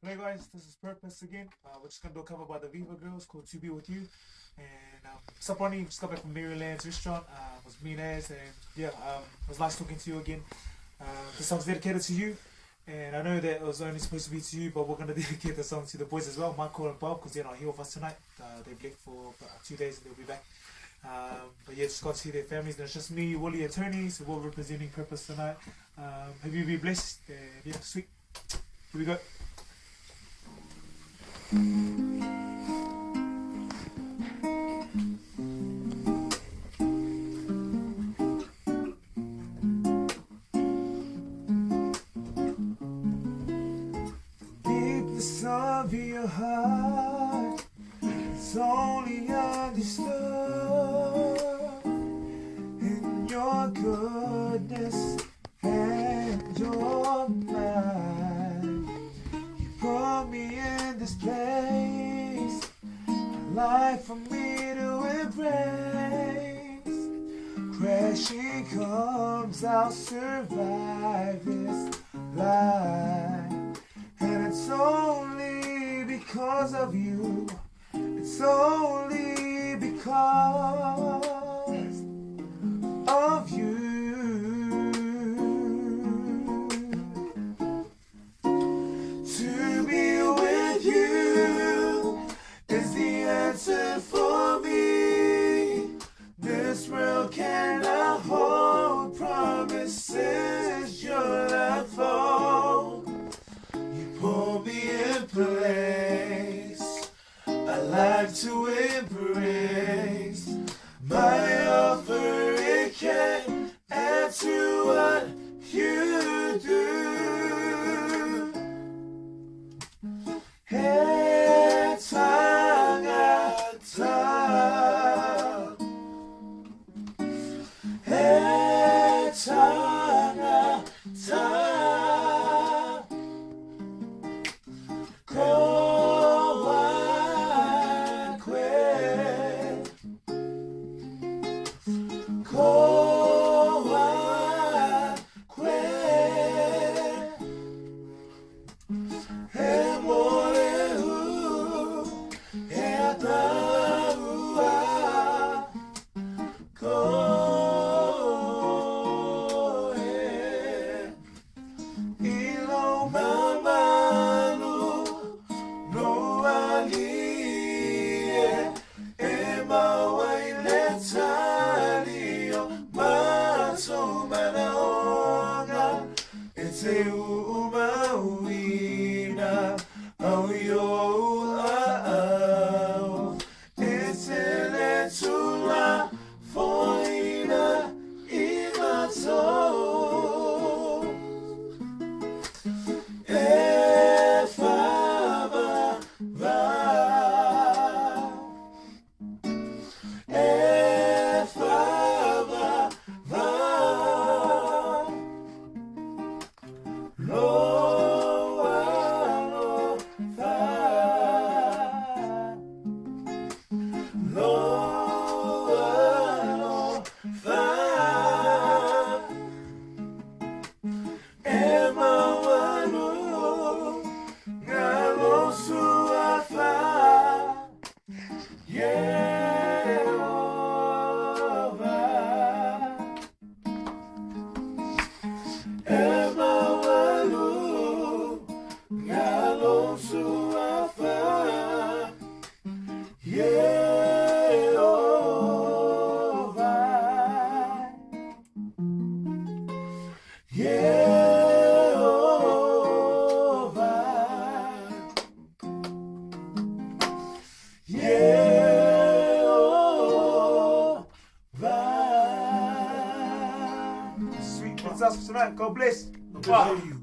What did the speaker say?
Hey guys, this is Purpose again. We're just gonna do a cover by the Vivah girls called To Be With You. And what's up, Ronnie? Just got back from Maryland's restaurant. It was me and Az, and yeah, it was nice talking to you again. This song's dedicated to you, and I know that it was only supposed to be to you, but we're gonna dedicate the song to the boys as well, Michael and Bob, because they're not here with us tonight. They've left for 2 days and they'll be back. But yeah, just got to see their families, and it's just me, Wooly, and Tony, so we're representing Purpose tonight. Hope you be blessed, and yeah, sweet. Here we go. Deepness of your heart is only understood in your goodness and your mind. You put me in this place, a life for me to embrace. Crashing comes, I'll survive this life. And it's only because of you. It's only because of you. To be with you is the answer for me. This world cannot hold promises your love holds. Pull me in place, a life to embrace. My offering can add to what you do. Hey, tangata. Hey, tangata. Sweet. That's us for tonight. God bless. Bye.